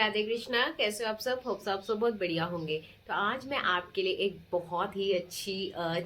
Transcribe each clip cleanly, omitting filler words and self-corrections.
राधे कृष्णा। कैसे हो आप सब? होप आप सब बहुत बढ़िया होंगे। तो आज मैं आपके लिए एक बहुत ही अच्छी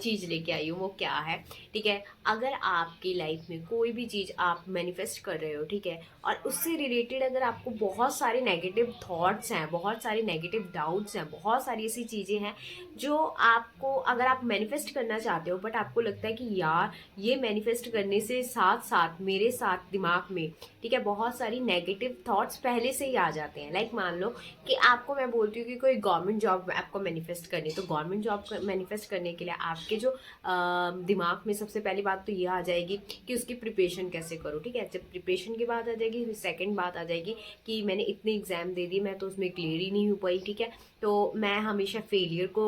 चीज लेके आई हूँ। वो क्या है? ठीक है, अगर आपकी लाइफ में कोई भी चीज आप मैनिफेस्ट कर रहे हो, ठीक है, और उससे रिलेटेड अगर आपको बहुत सारे नेगेटिव थॉट्स हैं, बहुत सारे नेगेटिव डाउट्स हैं, बहुत सारी ऐसी चीजें हैं जो आपको, अगर आप मैनिफेस्ट करना चाहते हो बट आपको लगता है कि यार ये मैनिफेस्ट करने से साथ साथ मेरे साथ दिमाग में, ठीक है, बहुत सारी नेगेटिव थॉट्स पहले से ही आ जाते हैं। लाइक मान लो कि आपको मैं बोलती हूँ कि कोई गवर्नमेंट जॉब आपको मैनिफेस्ट करनी है, तो गवर्नमेंट जॉब मैनिफेस्ट करने के लिए आपके जो दिमाग में सबसे पहली बात तो ये आ जाएगी कि उसकी प्रिपरेशन कैसे करो। ठीक है, जब प्रिपरेशन की बात आ जाएगी, सेकेंड बात आ जाएगी कि मैंने इतने एग्जाम दे दिए, मैं तो उसमें क्लियर ही नहीं हो पाई। ठीक है, तो मैं हमेशा फेलियर को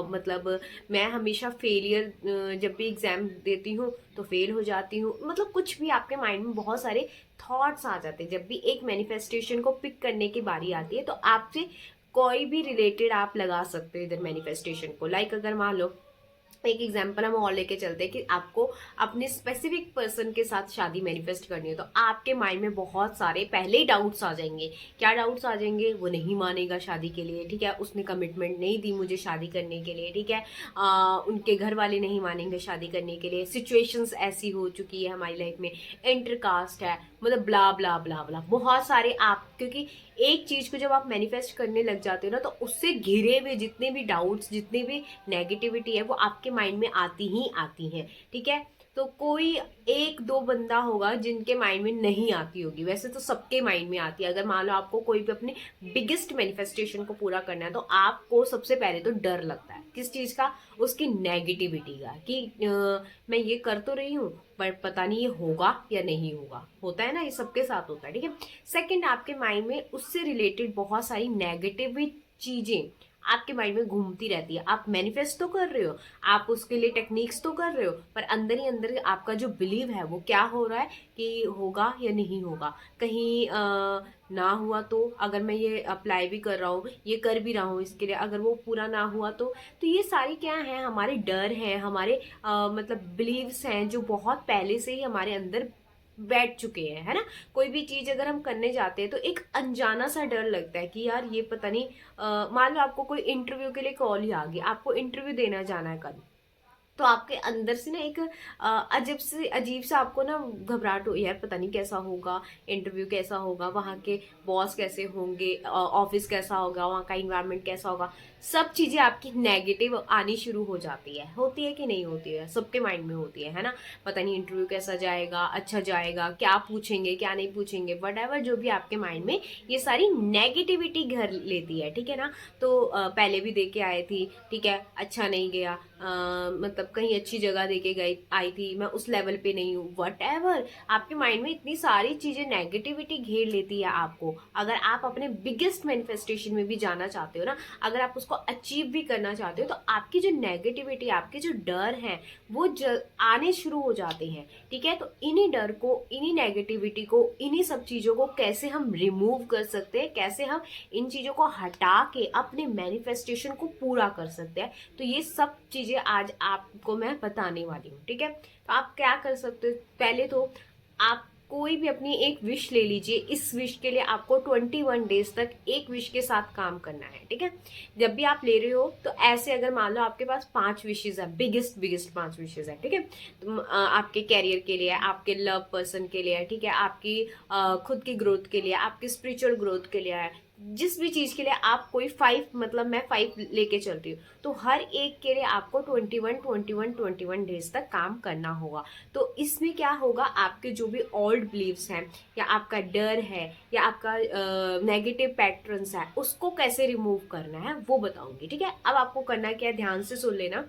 मतलब मैं हमेशा फेलियर जब भी एग्जाम देती हूँ तो फेल हो जाती हूँ। मतलब कुछ भी आपके माइंड में बहुत सारे थॉट्स आ जाते हैं। जब भी एक मैनिफेस्टेशन को पिक करने की बारी आती है तो आपसे कोई भी रिलेटेड आप लगा सकते हो इधर मैनिफेस्टेशन को। लाइक अगर मान लो एक एग्जाम्पल हम और लेके चलते हैं कि आपको अपने स्पेसिफिक पर्सन के साथ शादी मैनिफेस्ट करनी है, तो आपके माइंड में बहुत सारे पहले ही डाउट्स आ जाएंगे। क्या डाउट्स आ जाएंगे? वो नहीं मानेगा शादी के लिए, ठीक है, उसने कमिटमेंट नहीं दी मुझे शादी करने के लिए, ठीक है, उनके घर वाले नहीं मानेंगे शादी करने के लिए, सिचुएशंस ऐसी हो चुकी है हमारी लाइफ में, इंटरकास्ट है, मतलब ब्ला ब्ला ब्ला ब्ला बहुत सारे आप, क्योंकि एक चीज को जब आप मैनिफेस्ट करने लग जाते हो ना तो उससे घिरे हुए जितने भी डाउट्स, जितने भी नेगेटिविटी है वो आपके माइंड में आती ही आती है। ठीक है, तो कोई एक दो बंदा होगा जिनके माइंड में नहीं आती होगी, वैसे तो सबके माइंड में आती है। अगर मान लो आपको कोई भी अपने बिगेस्ट मैनिफेस्टेशन को पूरा करना है तो आपको सबसे पहले तो डर लगता है। किस चीज का? उसकी नेगेटिविटी का, कि मैं ये कर तो रही हूँ पर पता नहीं ये होगा या नहीं होगा। होता है ना, ये सबके साथ होता है। ठीक है, सेकंड, आपके माइंड में उससे रिलेटेड बहुत सारी नेगेटिव चीजें आपके माइंड में घूमती रहती है। आप मैनिफेस्ट तो कर रहे हो, आप उसके लिए टेक्निक्स तो कर रहे हो, पर अंदर ही अंदर आपका जो बिलीव है वो क्या हो रहा है कि होगा या नहीं होगा। कहीं ना हुआ तो, अगर मैं ये अप्लाई भी कर रहा हूँ, ये कर भी रहा हूँ इसके लिए, अगर वो पूरा ना हुआ तो ये सारी क्या है? हमारे डर हैं, हमारे मतलब बिलीव्स हैं जो बहुत पहले से ही हमारे अंदर बैठ चुके हैं, है ना। कोई भी चीज अगर हम करने जाते हैं तो एक अनजाना सा डर लगता है कि यार ये पता नहीं, मान लो आपको कोई इंटरव्यू के लिए कॉल ही आ गई, आपको इंटरव्यू देना जाना है कल, तो आपके अंदर से ना एक अजीब सा आपको ना घबराहट हो, यार पता नहीं कैसा होगा, इंटरव्यू कैसा होगा, वहाँ के बॉस कैसे होंगे, ऑफिस कैसा होगा, वहाँ का इन्वायरमेंट कैसा होगा। सब चीजें आपकी नेगेटिव आनी शुरू हो जाती है। होती है कि नहीं होती है? सबके माइंड में होती है ना। पता नहीं इंटरव्यू कैसा जाएगा, अच्छा जाएगा, क्या पूछेंगे क्या नहीं पूछेंगे, वट एवर जो भी आपके माइंड में ये सारी नेगेटिविटी घर लेती है। ठीक है ना, तो पहले भी दे के आए थी, ठीक है, अच्छा नहीं गया, मतलब कहीं अच्छी जगह देके गई आई थी, मैं उस लेवल पे नहीं हूँ, वट एवर आपके माइंड में इतनी सारी चीजें नेगेटिविटी घेर लेती है आपको। अगर आप अपने बिगेस्ट मैनिफेस्टेशन में भी जाना चाहते हो ना, अगर आप उसको अचीव भी करना चाहते हो, तो आपकी जो नेगेटिविटी, आपके जो डर हैं वो आने शुरू हो जाते हैं। ठीक है, तो इन्हीं डर को, इन्हीं नेगेटिविटी को, इन्हीं सब चीजों को कैसे हम रिमूव कर सकते हैं, कैसे हम इन चीजों को हटा के अपने मैनिफेस्टेशन को पूरा कर सकते हैं, तो ये सब चीजें आज आपको मैं बताने वाली हूँ। ठीक है, तो आप क्या कर सकते हो? पहले तो आप कोई भी अपनी एक विश ले लीजिए। इस विश के लिए आपको 21 डेज तक एक विश के साथ काम करना है। ठीक है, जब भी आप ले रहे हो तो ऐसे, अगर मान लो आपके पास 5 विशेज है, बिगेस्ट बिगेस्ट 5 विशेज है, ठीक है, तो आपके कैरियर के लिए, आपके लव पर्सन के लिए, ठीक है, आपकी खुद की ग्रोथ के लिए, आपकी स्पिरिचुअल ग्रोथ के लिए है, जिस भी चीज के लिए आप कोई 5, मतलब मैं 5 लेके चलती हूँ, तो हर एक के लिए आपको 21 डेज तक काम करना होगा। तो इसमें क्या होगा, आपके जो भी ओल्ड बिलीव्स हैं, या आपका डर है, या आपका नेगेटिव पैटर्न्स है, उसको कैसे रिमूव करना है वो बताऊंगी। ठीक है, अब आपको करना क्या है, ध्यान से सुन लेना।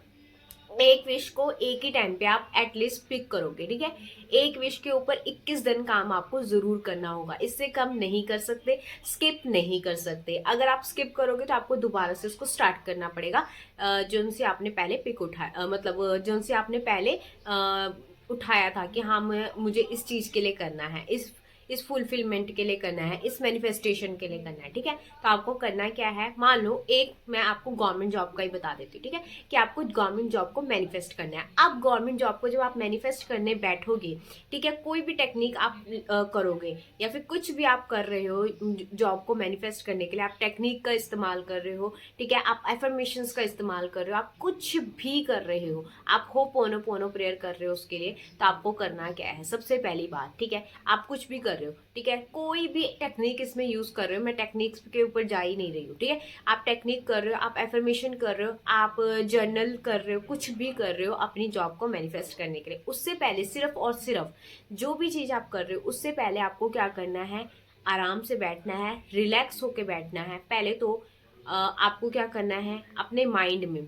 एक विश को एक ही टाइम पे आप एटलीस्ट पिक करोगे। ठीक है, एक विश के ऊपर 21 दिन काम आपको जरूर करना होगा, इससे कम नहीं कर सकते, स्किप नहीं कर सकते। अगर आप स्किप करोगे तो आपको दोबारा से उसको स्टार्ट करना पड़ेगा, जो से आपने पहले पिक उठाया, मतलब जो से आपने पहले उठाया था कि हाँ मुझे इस चीज के लिए करना है, इस फुलफिलमेंट के लिए करना है, इस मैनिफेस्टेशन के लिए करना है, ठीक है। तो आपको करना क्या है, मान लो एक मैं आपको गवर्नमेंट जॉब का ही बता देती हूँ, ठीक है, कि आपको गवर्नमेंट जॉब को मैनिफेस्ट करना है। अब गवर्नमेंट जॉब को जब आप मैनिफेस्ट करने बैठोगे, ठीक है, कोई भी टेक्निक आप करोगे या फिर कुछ भी आप कर रहे हो जॉब को मैनिफेस्ट करने के लिए, आप टेक्निक का इस्तेमाल कर रहे हो, ठीक है, आप एफर्मेशंस का इस्तेमाल कर रहे हो, आप कुछ भी कर रहे हो, आप होपोनोपोनो प्रेयर कर रहे हो उसके लिए, तो आपको करना क्या है, सबसे पहली बात, ठीक है, आप कुछ भी कर रहे हो, ठीक है, कोई भी टेक्निक इसमें यूज कर रहे हो, मैं टेक्निक्स के ऊपर जा ही नहीं रही हूँ, ठीक है, आप टेक्निक कर रहे हो, आप एफर्मेशन कर रहे हो, आप जर्नल कर रहे हो, कुछ भी कर रहे हो अपनी जॉब को मैनिफेस्ट करने के लिए, उससे पहले सिर्फ और सिर्फ जो भी चीज आप कर रहे हो उससे पहले आपको क्या करना है, आराम से बैठना है, रिलैक्स होके बैठना है। पहले तो आपको क्या करना है, अपने माइंड में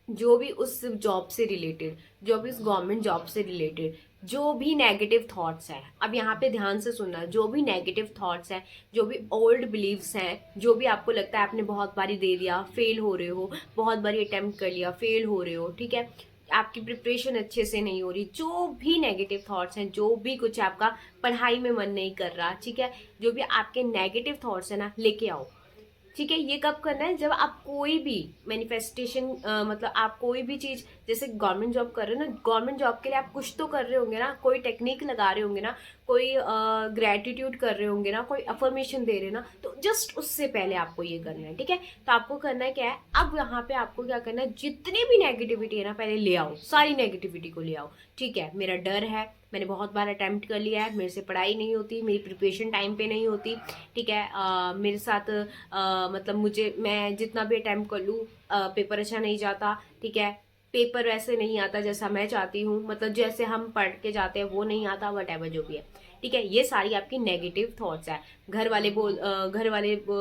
जो भी उस जॉब से रिलेटेड, जो भी उस गवर्नमेंट जॉब से रिलेटेड जो भी नेगेटिव थॉट्स हैं, अब यहाँ पे ध्यान से सुनना, जो भी नेगेटिव थॉट्स हैं, जो भी ओल्ड बिलीव्स हैं, जो भी आपको लगता है आपने बहुत बारी दे दिया, फेल हो रहे हो, बहुत बारी अटेम्प्ट कर लिया, फेल हो रहे हो, ठीक है, आपकी प्रिपरेशन अच्छे से नहीं हो रही, जो भी नेगेटिव थॉट्स हैं, जो भी कुछ आपका पढ़ाई में मन नहीं कर रहा, ठीक है, जो भी आपके नेगेटिव थॉट्स है ना, लेके आओ, ठीक है। ये कब करना है, जब आप कोई भी मैनिफेस्टेशन मतलब आप कोई भी चीज, जैसे गवर्नमेंट जॉब कर रहे हो ना, गवर्नमेंट जॉब के लिए आप कुछ तो कर रहे होंगे ना, कोई टेक्निक लगा रहे होंगे ना, कोई ग्रेटिट्यूड कर रहे होंगे ना, कोई अफर्मेशन दे रहे ना, तो जस्ट उससे पहले आपको ये करना है, ठीक है। तो आपको करना क्या है, अब यहाँ पे आपको क्या करना है, जितनी भी नेगेटिविटी है ना पहले ले आओ, सारी नेगेटिविटी को ले आओ, ठीक है। मेरा डर है, मैंने बहुत बार अटेम्प्ट कर लिया है, मेरे से पढ़ाई नहीं होती, मेरी प्रिपरेशन टाइम पे नहीं होती, ठीक है, मेरे साथ मतलब मैं जितना भी अटेम्प्ट कर लूँ पेपर अच्छा नहीं जाता, ठीक है, पेपर वैसे नहीं आता जैसा मैं चाहती हूँ, मतलब जैसे हम पढ़ के जाते हैं वो नहीं आता, वट जो भी है, ठीक है। ये सारी आपकी नेगेटिव थॉट्स है। घर वाले बोल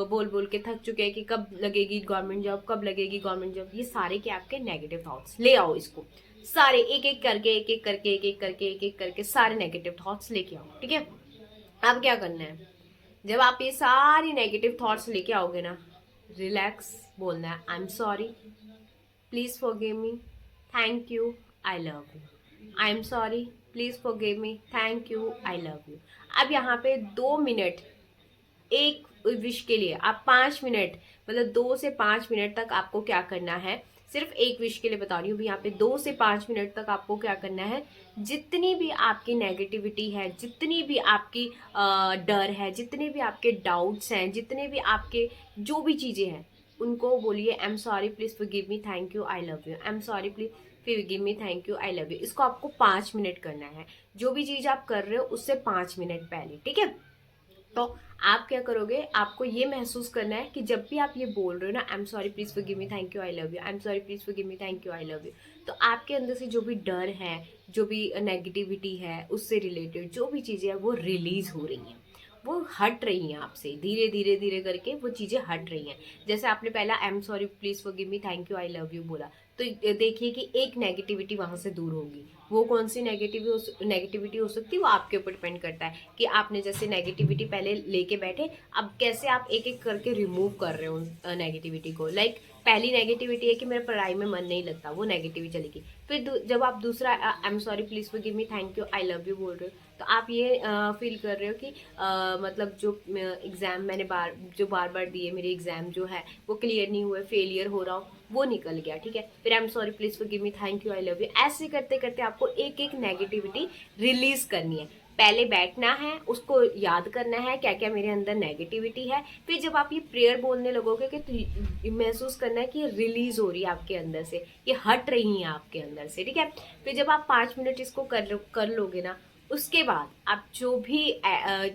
बोल के थक चुके हैं कि कब लगेगी गवर्नमेंट जॉब, कब लगेगी गवर्नमेंट जॉब, ये सारे के आपके नेगेटिव थॉट्स, ले आओ इसको सारे, एक एक करके एक एक करके एक एक करके एक एक करके सारे नेगेटिव थॉट्स लेके आओ, ठीक है। अब क्या करना है, जब आप ये सारी नेगेटिव थॉट्स लेके आओगे ना, रिलैक्स बोलना है, I am sorry, please forgive me, thank you, I love you, I am sorry, please forgive me, thank you, I love you. अब यहाँ पे 2 मिनट एक विश के लिए आप 5 मिनट, मतलब 2 से 5 मिनट तक आपको क्या करना है, सिर्फ एक विश के लिए बता रही हूँ, यहाँ पे 2 से 5 मिनट तक आपको क्या करना है, जितनी भी आपकी नेगेटिविटी है, जितनी भी आपकी डर है, जितने भी आपके डाउट्स हैं, जितने भी आपके जो भी चीजें हैं, उनको बोलिए I am sorry, please forgive me, thank you, I love you, I am sorry, please forgive me, thank you, I love you. इसको आपको 5 मिनट करना है, जो भी चीज आप कर रहे हो उससे 5 मिनट पहले, ठीक है। तो आप क्या करोगे, आपको ये महसूस करना है कि जब भी आप ये बोल रहे हो ना, I am sorry, please forgive me, thank you, I love you, I am sorry, please forgive me, thank you, I love you, तो आपके अंदर से जो भी डर है, जो भी नेगेटिविटी है, उससे रिलेटेड जो भी चीजें हैं वो रिलीज हो रही हैं, वो हट रही हैं आपसे, धीरे धीरे धीरे करके वो चीजें हट रही हैं। जैसे आपने पहला I am sorry, please forgive me, thank you, I love you बोला, तो देखिए कि एक नेगेटिविटी वहां से दूर होगी। वो कौन सी नेगेटिविटी हो सकती है, वो आपके ऊपर डिपेंड करता है कि आपने जैसे नेगेटिविटी पहले लेके बैठे, अब कैसे आप एक एक करके रिमूव कर रहे हो नेगेटिविटी को। लाइक पहली नेगेटिविटी है कि मेरा पढ़ाई में मन नहीं लगता, वो नेगेटिविटी चलेगी। फिर जब आप दूसरा I am sorry, please forgive me, thank you, I love you बोल रहे हो, तो आप ये फील कर रहे हो कि मतलब जो एग्जाम मैंने बार बार दिए, मेरे एग्जाम जो है वो क्लियर नहीं हुए, फेलियर हो रहा हो, वो निकल गया, ठीक है। फिर I am sorry, please forgive me, thank you, I love you, ऐसे करते करते आपको एक एक नेगेटिविटी रिलीज करनी है। पहले बैठना है, उसको याद करना है क्या क्या मेरे अंदर नेगेटिविटी है, फिर जब आप ये प्रेयर बोलने लगोगे कि तो महसूस करना है कि ये रिलीज हो रही है आपके अंदर से, ये हट रही है आपके अंदर से, ठीक है। फिर जब आप 5 मिनट इसको कर लोगे ना, उसके बाद आप जो भी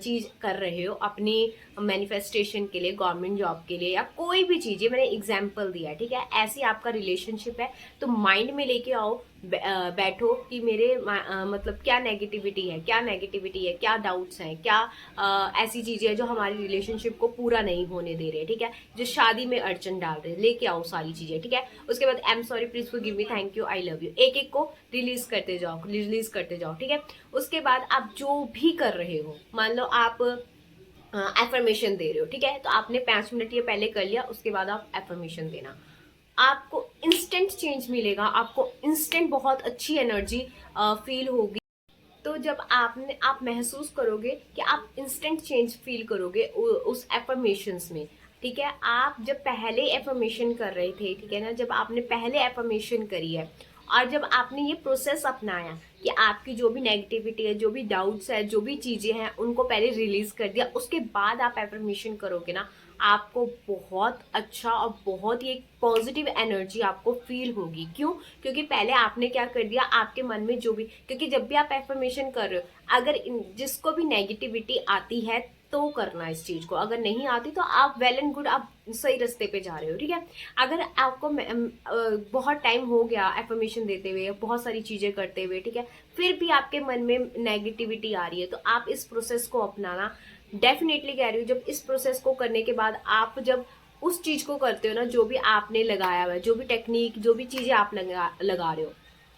चीज कर रहे हो अपनी मैनिफेस्टेशन के लिए, गवर्नमेंट जॉब के लिए, या कोई भी चीज, ये मैंने एग्जाम्पल दिया है, ठीक है, ऐसी आपका रिलेशनशिप है, तो माइंड में लेके आओ, बैठो कि मेरे मतलब क्या नेगेटिविटी है, क्या डाउट्स हैं, क्या ऐसी चीजें हैं जो हमारी रिलेशनशिप को पूरा नहीं होने दे रहे, ठीक है, जो शादी में अड़चन डाल रहे, लेके आओ सारी चीजें, ठीक है। उसके बाद I am sorry, please forgive me, thank you, I love you, एक एक को रिलीज करते जाओ, ठीक है। उसके बाद आप जो भी कर रहे हो, मान लो आप एफर्मेशन दे रहे हो, ठीक है, तो आपने 5 मिनट ये पहले कर लिया, उसके बाद आप एफर्मेशन देना, आपको इंस्टेंट चेंज मिलेगा, आपको इंस्टेंट बहुत अच्छी एनर्जी फील होगी। तो जब आप महसूस करोगे कि आप इंस्टेंट चेंज फील करोगे उस एफर्मेशंस में। ठीक है, आप जब पहले एफर्मेशन कर रहे थे, ठीक है ना, जब आपने पहले एफर्मेशन करी है और जब आपने ये प्रोसेस अपनाया कि आपकी जो भी नेगेटिविटी है, जो भी डाउट्स है, जो भी चीजें हैं, उनको पहले रिलीज कर दिया, उसके बाद आप एफर्मेशन करोगे ना, आपको बहुत अच्छा और बहुत ही एक पॉजिटिव एनर्जी आपको फील होगी। क्यों? क्योंकि पहले आपने क्या कर दिया, आपके मन में जो भी, क्योंकि जब भी आप एफर्मेशन कर रहे हो, अगर जिसको भी नेगेटिविटी आती है तो करना इस चीज को, अगर नहीं आती तो आप वेल एंड गुड, आप सही रास्ते पे जा रहे हो। ठीक है, अगर आपको बहुत टाइम हो गया एफर्मेशन देते हुए, बहुत सारी चीजें करते हुए, ठीक है, फिर भी आपके मन में नेगेटिविटी आ रही है, तो आप इस प्रोसेस को अपनाना। डेफिनेटली कह रही हूँ, जब इस प्रोसेस को करने के बाद आप जब उस चीज को करते हो ना, जो भी आपने लगाया हुआ है, जो भी टेक्निक, जो भी चीजें आप लगा रहे हो,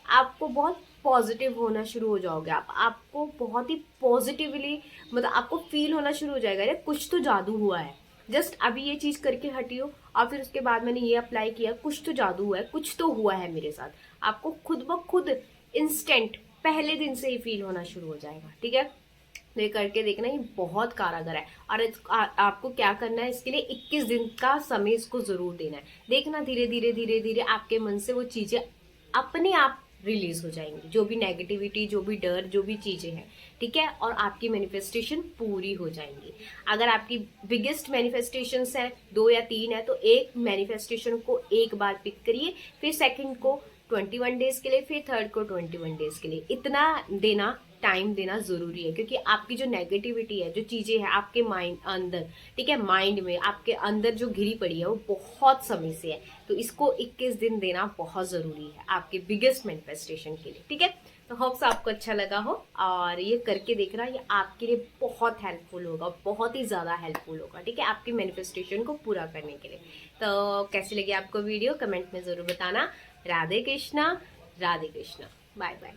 आपको बहुत पॉजिटिव होना शुरू हो जाओगे। आपको बहुत ही पॉजिटिवली, मतलब आपको फील होना शुरू हो जाएगा, अरे कुछ तो जादू हुआ है, जस्ट अभी ये चीज करके हटी हो और फिर उसके बाद मैंने ये अप्लाई किया, कुछ तो जादू हुआ है, कुछ तो हुआ है मेरे साथ। आपको खुद ब खुद इंस्टेंट पहले दिन से ही फील होना शुरू हो जाएगा। ठीक है, तो ये करके देखना, ये बहुत कारगर है। और आपको क्या करना है, इसके लिए 21 दिन का समय इसको जरूर देना है। देखना धीरे धीरे धीरे धीरे आपके मन से वो चीजें अपने आप रिलीज हो जाएंगी, जो भी नेगेटिविटी, जो भी डर, जो भी चीजें हैं। ठीक है, और आपकी मैनिफेस्टेशन पूरी हो जाएंगी। अगर आपकी बिगेस्ट मैनिफेस्टेशंस है 2 या 3 है, तो एक मैनिफेस्टेशन को एक बार पिक करिए, फिर सेकंड को 21 डेज के लिए, फिर थर्ड को 21 डेज के लिए। इतना देना, टाइम देना जरूरी है, क्योंकि आपकी जो नेगेटिविटी है, जो चीजें हैं आपके माइंड अंदर, ठीक है, माइंड में आपके अंदर जो घिरी पड़ी है, वो बहुत समय से है। तो इसको 21 दिन देना बहुत जरूरी है आपके बिगेस्ट मैनिफेस्टेशन के लिए। ठीक है, तो होप्स आपको अच्छा लगा हो, और ये करके देखना, ये आपके लिए बहुत हेल्पफुल होगा, बहुत ही ज्यादा हेल्पफुल होगा। ठीक है, आपकी मैनिफेस्टेशन को पूरा करने के लिए। तो कैसी लगी आपको वीडियो, कमेंट में जरूर बताना। Radhe Krishna, Radhe Krishna, bye bye.